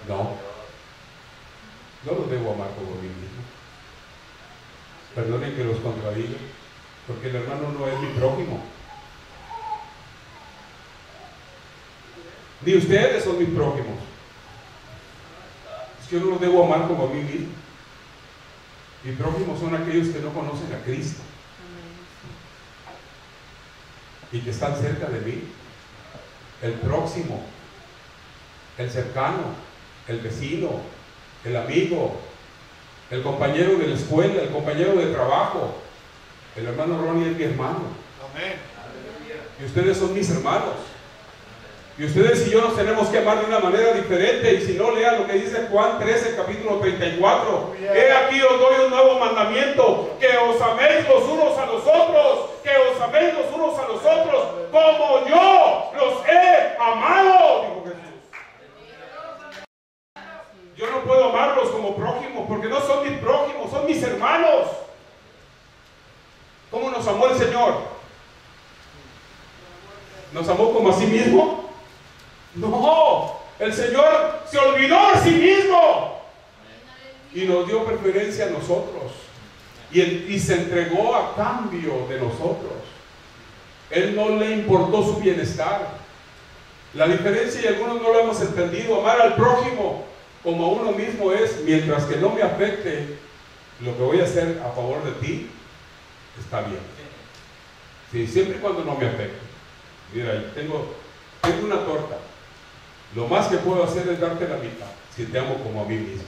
No lo debo amar como a mí mismo. Perdonen que los contradiga, porque el hermano no es mi prójimo. Ni ustedes son mis prójimos. Es que yo no los debo amar como a mí mismo. Mis prójimos son aquellos que no conocen a Cristo y que están cerca de mí. El próximo, el cercano, el vecino, el amigo, el compañero de la escuela, el compañero de trabajo. El hermano Ronnie es mi hermano. Amén. Y ustedes son mis hermanos. Y ustedes y yo nos tenemos que amar de una manera diferente. Y si no, lean lo que dice Juan 13, capítulo 34. He aquí os doy un nuevo mandamiento: que os améis los unos a los otros, que os améis los unos a los otros, como yo los he amado, dijo Jesús. Yo no puedo amarlos como prójimos, porque no son mis prójimos, son mis hermanos. ¿Cómo nos amó el Señor? ¿Nos amó como a sí mismo? No, el Señor se olvidó de sí mismo y nos dio preferencia a nosotros y se entregó a cambio de nosotros. Él no le importó su bienestar. La diferencia, y algunos no lo hemos entendido, amar al prójimo como a uno mismo es: mientras que no me afecte lo que voy a hacer a favor de ti, está bien. Sí, siempre y cuando no me afecte. Mira, tengo una torta. Lo más que puedo hacer es darte la mitad, si te amo como a mí mismo.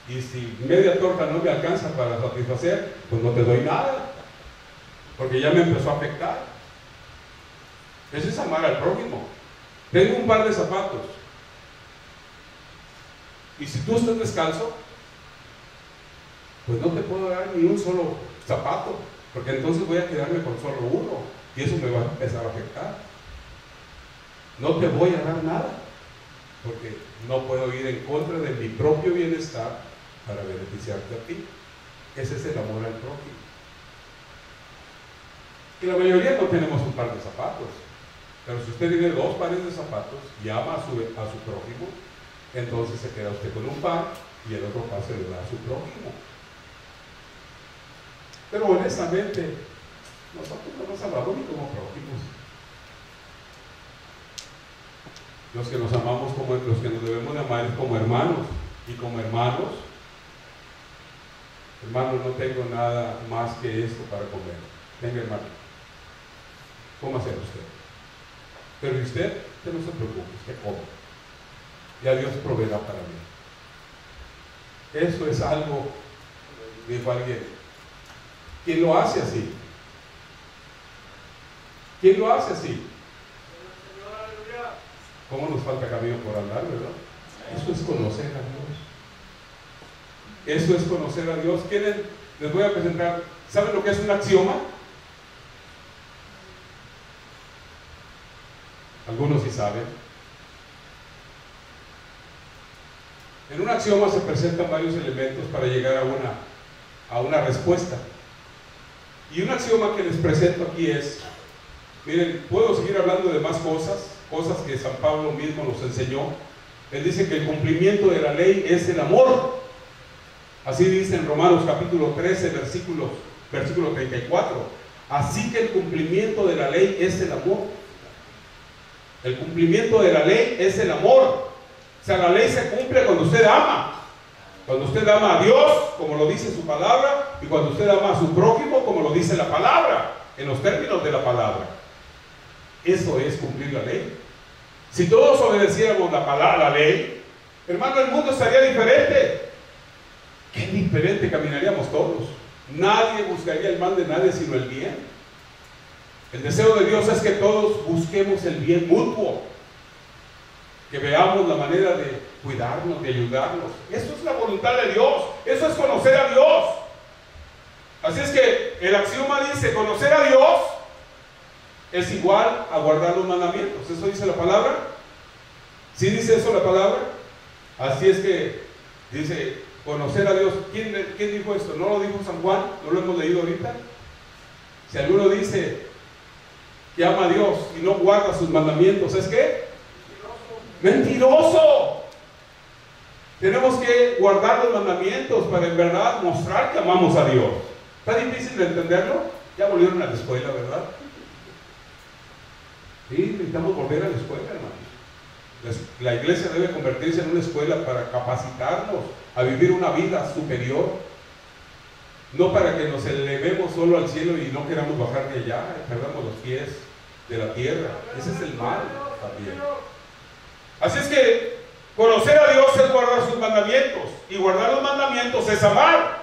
Y si media torta no me alcanza para satisfacer, pues no te doy nada, porque ya me empezó a afectar. Eso es amar al prójimo. Tengo un par de zapatos, y si tú estás descalzo, pues no te puedo dar ni un solo zapato, porque entonces voy a quedarme con solo uno, y eso me va a empezar a afectar. No te voy a dar nada, porque no puedo ir en contra de mi propio bienestar para beneficiarte a ti. Ese es el amor al prójimo. Y la mayoría no tenemos un par de zapatos, pero si usted tiene 2 pares de zapatos y ama a su prójimo, entonces se queda usted con un par y el otro par se le da a su prójimo. Pero honestamente, nosotros no nos amamos ni como prójimos. Los que nos amamos como los que nos debemos de amar es como hermanos. Y como hermanos, no tengo nada más que esto para comer. Venga, hermano, cómase usted. Pero usted no se preocupe, usted come. Ya Dios proveerá para mí. Eso es algo, dijo alguien. ¿Quién lo hace así? ¿Quién lo hace así? ¿Cómo nos falta camino por andar, verdad? Eso es conocer a Dios. Eso es conocer a Dios. ¿Quiénes? Les voy a presentar. ¿Saben lo que es un axioma? Algunos sí saben. En un axioma se presentan varios elementos para llegar a una respuesta. Y un axioma que les presento aquí es, miren, puedo seguir hablando de más cosas que San Pablo mismo nos enseñó. Él dice que el cumplimiento de la ley es el amor. Así dice en Romanos capítulo 13, versículo 34. Así que el cumplimiento de la ley es el amor. El cumplimiento de la ley es el amor. O sea, la ley se cumple cuando usted ama. Cuando usted ama a Dios, como lo dice su palabra, y cuando usted ama a su prójimo, como lo dice la palabra, en los términos de la palabra. Eso es cumplir la ley. Si todos obedeciéramos la ley, hermano, el mundo estaría diferente. Qué diferente caminaríamos todos. Nadie buscaría el mal de nadie, sino el bien. El deseo de Dios es que todos busquemos el bien mutuo, que veamos la manera de cuidarnos, de ayudarnos. Eso es la voluntad de Dios, eso es conocer a Dios. Así es que el axioma dice, conocer a Dios es igual a guardar los mandamientos. ¿Eso dice la palabra? ¿Sí dice eso la palabra? Así es que dice, conocer a Dios. ¿Quién dijo esto? ¿No lo dijo San Juan? ¿No lo hemos leído ahorita? Si alguno dice que ama a Dios y no guarda sus mandamientos, ¿es qué? ¡Mentiroso! Tenemos que guardar los mandamientos para en verdad mostrar que amamos a Dios. ¿Está difícil de entenderlo? Ya volvieron a la escuela, ¿verdad? Sí, necesitamos volver a la escuela, hermanos. La iglesia debe convertirse en una escuela para capacitarnos a vivir una vida superior. No para que nos elevemos solo al cielo y no queramos bajar de allá, perdamos los pies de la tierra. Ese es el mal también. Así es que conocer a Dios es guardar sus mandamientos, y guardar los mandamientos es amar.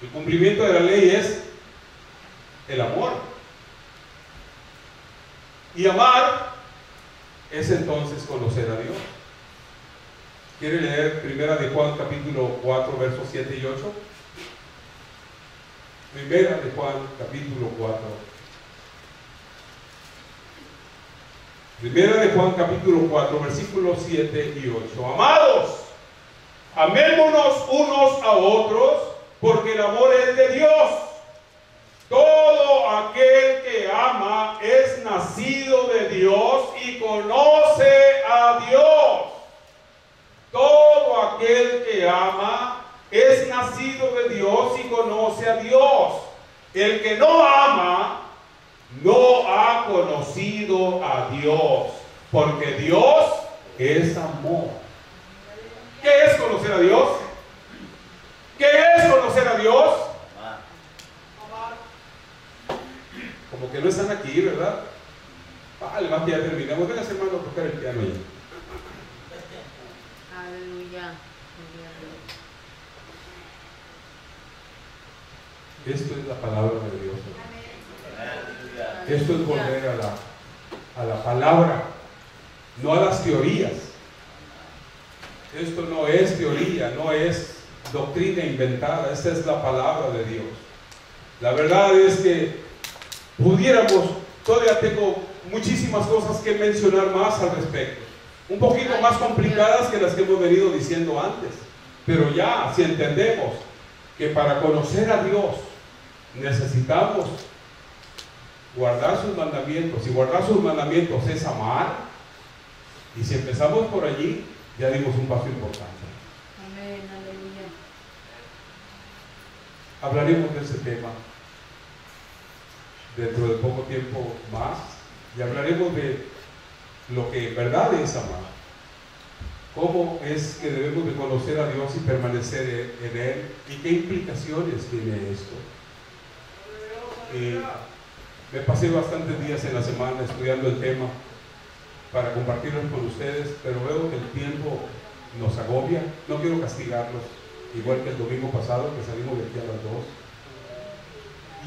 El cumplimiento de la ley es el amor. Y amar es entonces conocer a Dios. ¿Quiere leer Primera de Juan capítulo 4 versos 7 y 8? Primera de Juan capítulo 4. Primera de Juan capítulo 4 versículos 7 y 8. Amados, amémonos unos a otros, porque el amor es de Dios. Todo aquel que ama es nacido de Dios y conoce a Dios. Todo aquel que ama es nacido de Dios y conoce a Dios. El que no ama no ha conocido a Dios, porque Dios es amor. ¿Qué es conocer a Dios? ¿Qué es conocer a Dios? Como que no están aquí, ¿verdad? Vale, más que ya terminamos. Venga, hermano, a tocar el piano ya. Aleluya. Esto es la palabra de Dios. Esto es volver a la palabra, no a las teorías. Esto no es teoría, no es doctrina inventada. Esta es la palabra de Dios. La verdad es que pudiéramos, todavía tengo muchísimas cosas que mencionar más al respecto, un poquito más complicadas que las que hemos venido diciendo antes, pero ya si entendemos que para conocer a Dios necesitamos guardar sus mandamientos, y guardar sus mandamientos es amar, y si empezamos por allí ya dimos un paso importante. Amén, aleluya. Hablaremos de ese tema dentro de poco tiempo más, y hablaremos de lo que en verdad es amar, cómo es que debemos de conocer a Dios y permanecer en Él, y qué implicaciones tiene esto. Me pasé bastantes días en la semana estudiando el tema para compartirlo con ustedes, pero veo que el tiempo nos agobia. No quiero castigarlos, igual que el domingo pasado que salimos de aquí a las 2.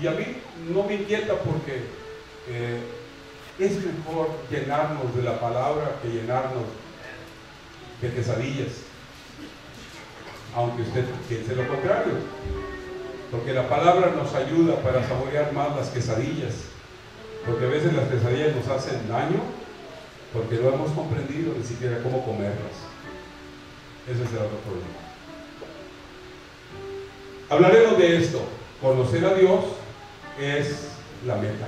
Y a mí no me inquieta, porque es mejor llenarnos de la palabra que llenarnos de quesadillas. aunque usted piense lo contrario. Porque la palabra nos ayuda para saborear más las quesadillas. Porque a veces las quesadillas nos hacen daño porque no hemos comprendido ni siquiera cómo comerlas. Ese es el otro problema. Hablaremos de esto. Conocer a Dios es la meta.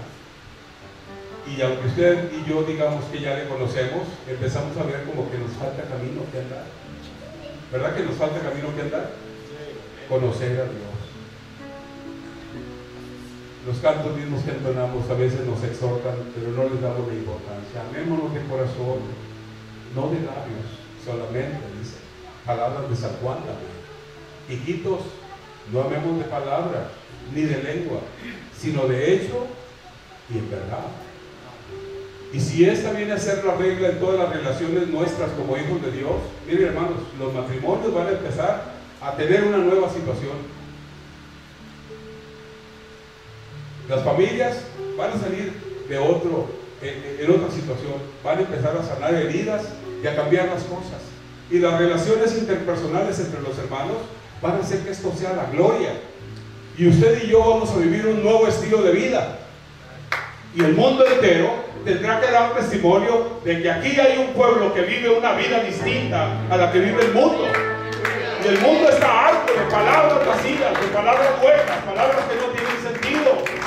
Y aunque usted y yo digamos que ya le conocemos, empezamos a ver como que nos falta camino que andar. ¿Verdad que nos falta camino que andar? Conocer a Dios. Los cantos mismos que entonamos a veces nos exhortan, pero no les damos la importancia. Amémonos de corazón, no de labios, solamente, dice, palabras de San Juan también. Hijitos, no amemos de palabra, ni de lengua, sino de hecho y en verdad. Y si esta viene a ser la regla en todas las relaciones nuestras como hijos de Dios, miren hermanos, los matrimonios van a empezar a tener una nueva situación. Las familias van a salir de en otra situación, van a empezar a sanar heridas y a cambiar las cosas. Y las relaciones interpersonales entre los hermanos van a hacer que esto sea la gloria. Y usted y yo vamos a vivir un nuevo estilo de vida. Y el mundo entero tendrá que dar testimonio de que aquí hay un pueblo que vive una vida distinta a la que vive el mundo. Y el mundo está harto de palabras vacías, de palabras huecas, palabras que no tienen sentido.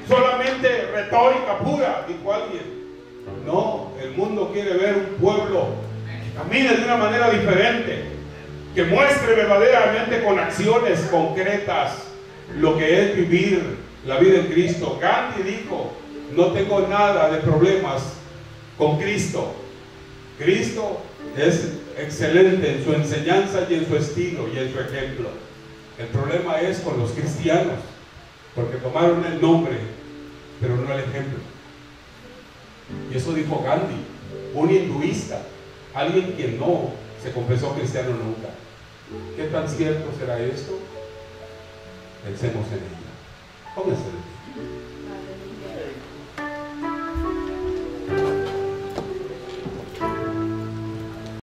Solamente retórica pura, dijo alguien. No, el mundo quiere ver un pueblo que camine de una manera diferente, que muestre verdaderamente con acciones concretas lo que es vivir la vida en Cristo. Gandhi dijo: no tengo nada de problemas con Cristo. Cristo es excelente en su enseñanza y en su estilo y en su ejemplo. El problema es con los cristianos, porque tomaron el nombre, pero no el ejemplo. Y eso dijo Gandhi, un hinduista, alguien que no se confesó cristiano nunca. ¿Qué tan cierto será esto? Pensemos en ello. Pónganse de pie.